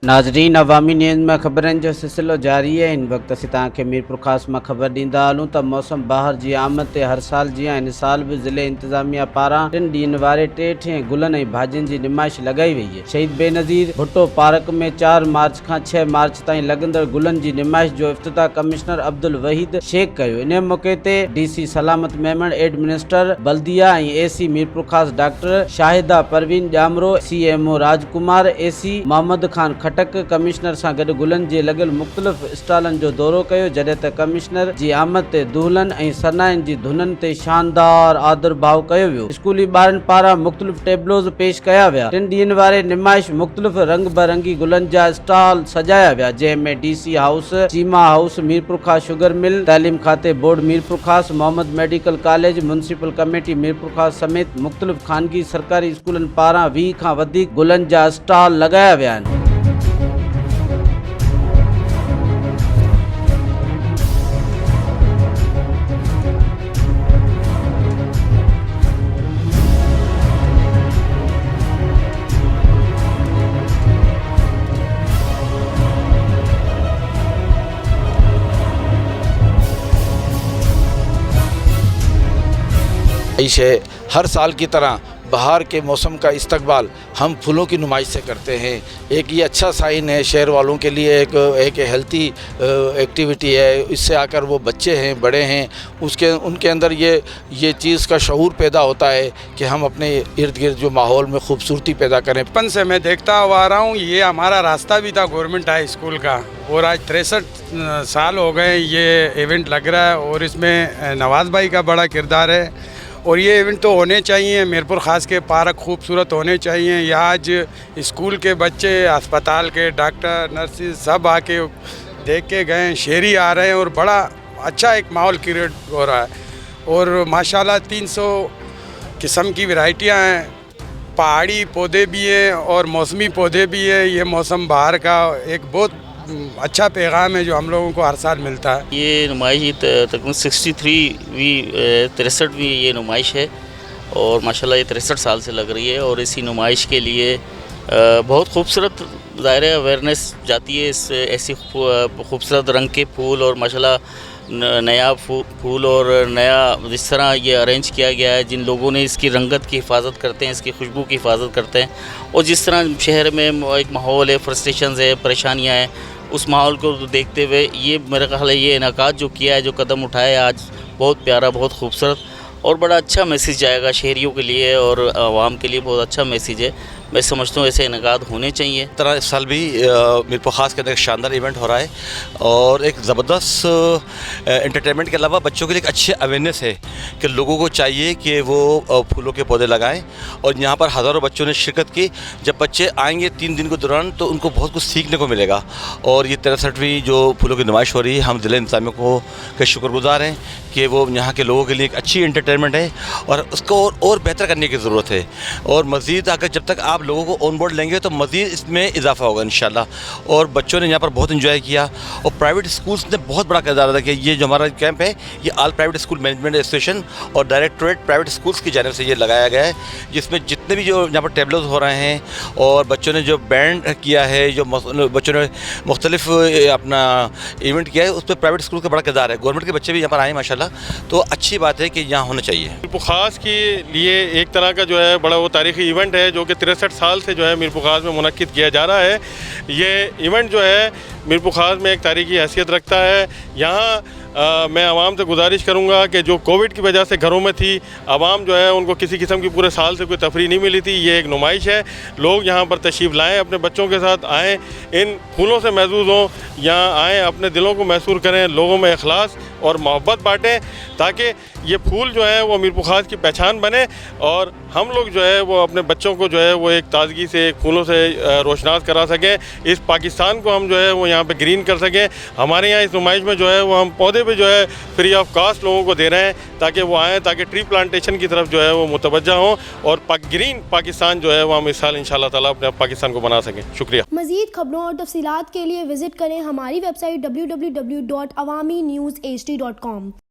नाज़रीन, अवामी न्यूज़ में ख़बरनि जो सिलसिलो जारी है। इन वक्त असीं तव्हांखे मीरपुर ख़ास में ख़बर ॾींदा हलूं त मौसम बहार जी आमद ते हर साल जीअं इन साल भी ज़िले इंतज़ामिया पारां 3 ॾींहनि वारे टेठे गुलनि ऐं भाॼियुनि जी नुमाइश लगाई वई है। शहीद बेनज़ीर भुट्टो पार्क में 4 मार्च खां 6 मार्च ताईं लगंदड़ गुलनि जी नुमाइश जो इफ्तिताह कमिश्नर अब्दुल वहीद शेख कयो। इन मौके ते DC सलामत मेमण, एडमिनिस्टर बल्दिया ऐं AC मीरपुर ख़ास डॉक्टर शाहिदा परवीन ॼामरो, CMO राजकुमार, AC मोहम्मद खान खटक कमिश्नर सां गॾु गुलनि जे लॻल मुख़्तलिफ़ स्टॉलनि जो दौरो कयो, जॾहिं त कमिश्नर जी आमद ते दुल्हन ऐं सनाइनि जी धुननि ते शानदार आदर भाव कयो वियो। स्कूली ॿारनि पारां मुख़्तलिफ़ टेबलोज़ पेश कया विया। 3 ॾींहनि वारे नुमाइश मुख़्तलिफ़ रंग बिरंगी गुलनि जा स्टॉल सजाया विया, जंहिंमें DC house, Cheema house, Mirpur Khas sugar mill, तालीम खाते board Mirpur Khas, Mohammad medical college, municipal committee Mirpur Khas समेत मुख़्तलिफ़ ख़ानगी सरकारी स्कूलनि पारां 20 खां वधीक गुलनि जा स्टॉल लगाया विया आहिनि। है हर साल की तरह बहार के मौसम का इस्तकबाल हम फूलों की नुमाइश से करते हैं। एक ये अच्छा साइन है शहर वालों के लिए, एक हेल्थी एक्टिविटी है। इससे आकर वो बच्चे हैं, बड़े हैं, उनके अंदर ये चीज़ का शऊर पैदा होता है कि हम अपने इर्द गिर्द जो माहौल में खूबसूरती पैदा करें। बचपन से मैं देखता हुआ आ रहा हूँ, ये हमारा रास्ता भी था गवर्नमेंट हाई स्कूल का, और आज 63 साल हो गए ये इवेंट लग रहा है, और इसमें नवाज़ भाई का बड़ा किरदार है। और ये इवेंट तो होने चाहिए, मीरपुर ख़ास के पार्क खूबसूरत होने चाहिए। यहाँ आज स्कूल के बच्चे, अस्पताल के डॉक्टर, नर्सिस सब आके देख के गए, शहरी आ रहे हैं, और बड़ा अच्छा एक माहौल क्रिएट हो रहा है। और माशाल्लाह 300 किस्म की वैरायटियाँ हैं, पहाड़ी पौधे भी हैं और मौसमी पौधे भी हैं। ये मौसम बहार का एक बहुत अच्छा पैगाम है जो हम लोगों को हर साल मिलता है। ये नुमाइश तकरीबन 63वीं ये नुमाइश है, और माशाल्लाह ये 63 साल से लग रही है। और इसी नुमाइश के लिए बहुत खूबसूरत ज़ाहिर अवेयरनेस जाती है। इस ऐसी खूबसूरत रंग के फूल और माशाल्लाह नया फूल और नया जिस तरह ये अरेंज किया गया है, जिन लोगों ने इसकी रंगत की हिफाजत करते हैं, इसकी खुशबू की हिफाजत करते हैं, और जिस तरह शहर में एक माहौल है, फ्रस्ट्रेशन है, परेशानियाँ हैं, उस माहौल को देखते हुए ये मेरा ख्याल है ये इनेकाद जो किया है, जो कदम उठाया है आज, बहुत प्यारा, बहुत खूबसूरत और बड़ा अच्छा मैसेज जाएगा शहरियों के लिए और आवाम के लिए। बहुत अच्छा मैसेज है। मैं समझता हूँ ऐसे इनेकाद होने चाहिए। तरह इस साल भी मीरपुर ख़ास के अंदर एक शानदार इवेंट हो रहा है, और एक ज़बरदस्त एंटरटेनमेंट के अलावा बच्चों के लिए एक अच्छी अवेयरनेस है कि लोगों को चाहिए कि वो फूलों के पौधे लगाएं। और यहाँ पर हज़ारों बच्चों ने शिरकत की। जब बच्चे आएंगे 3 दिन के दौरान तो उनको बहुत कुछ सीखने को मिलेगा। और ये 63वीं जो फूलों की नुमाइश हो रही है, हम ज़िले इंतज़ामिया को के शुक्रगुज़ार हैं कि वो यहाँ के लोगों के लिए एक अच्छी एंटरटेनमेंट है, और उसको और बेहतर करने की ज़रूरत है। और मज़ीद अगर जब तक आप लोगों को ऑन बोर्ड लेंगे तो मज़ीद इसमें इजाफा होगा इंशाल्लाह। और बच्चों ने यहाँ पर बहुत इन्जॉय किया, और प्राइवेट स्कूल्स ने बहुत बड़ा किरदार अदा किया। ये जो हमारा कैंप है ये all private school management association और डायरेक्टरेट प्राइवेट स्कूल्स की जानिब से ये लगाया गया है, जिसमें जितने भी जो यहाँ पर टेबलोज हो रहे हैं और बच्चों ने जो बैंड किया है, जो बच्चों ने मुख्तलिफ अपना इवेंट किया है, उस पर प्राइवेट स्कूल का बड़ा किरदार है। गवर्नमेंट के बच्चे भी यहाँ पर आए माशाल्लाह, तो अच्छी बात है कि यहाँ होना चाहिए। मीरपुर ख़ास के लिए एक तरह का जो है बड़ा वो तारीख़ी इवेंट है, जो कि 63 साल से जो है मीरपुर ख़ास में मुनक्किद किया जा रहा है। ये इवेंट जो है मीरपुर ख़ास में एक तारीख़ी हैसियत रखता है। यहाँ मैं आवाम से गुजारिश करूँगा कि जो कोविड की वजह से घरों में थी, आवाम जो है उनको किसी किस्म की पूरे साल से कोई तफरीह नहीं मिली थी। ये एक नुमाइश है, लोग यहाँ पर तशरीफ़ लाएँ, अपने बच्चों के साथ आएँ, इन फूलों से महसूस हों, यहाँ आएँ, अपने दिलों को महसूस करें, लोगों में इखलास और मोहब्बत बाँटें, ताकि ये फूल जो है वो मीरपुर ख़ास की पहचान बने, और हम लोग जो है वो अपने बच्चों को जो है वो एक ताजगी से, एक फूलों से रोशनास करा सकें। इस पाकिस्तान को हम जो है वो यहाँ पे ग्रीन कर सकें। हमारे यहाँ इस नुमाइश में जो है वो हम पौधे भी जो है फ्री ऑफ कास्ट लोगों को दे रहे हैं, ताकि वो आएँ, ताकि ट्री प्लांटेशन की तरफ जो है वो मुतवज्जा हों, और ग्रीन पाकिस्तान जो है वो हम इस साल इंशाअल्लाह ताला अपने पाकिस्तान को बना सकें। शुक्रिया। मज़ीद खबरों और तफसीलात के लिए विज़िट करें हमारी वेबसाइट www.awamiNewsHD.com।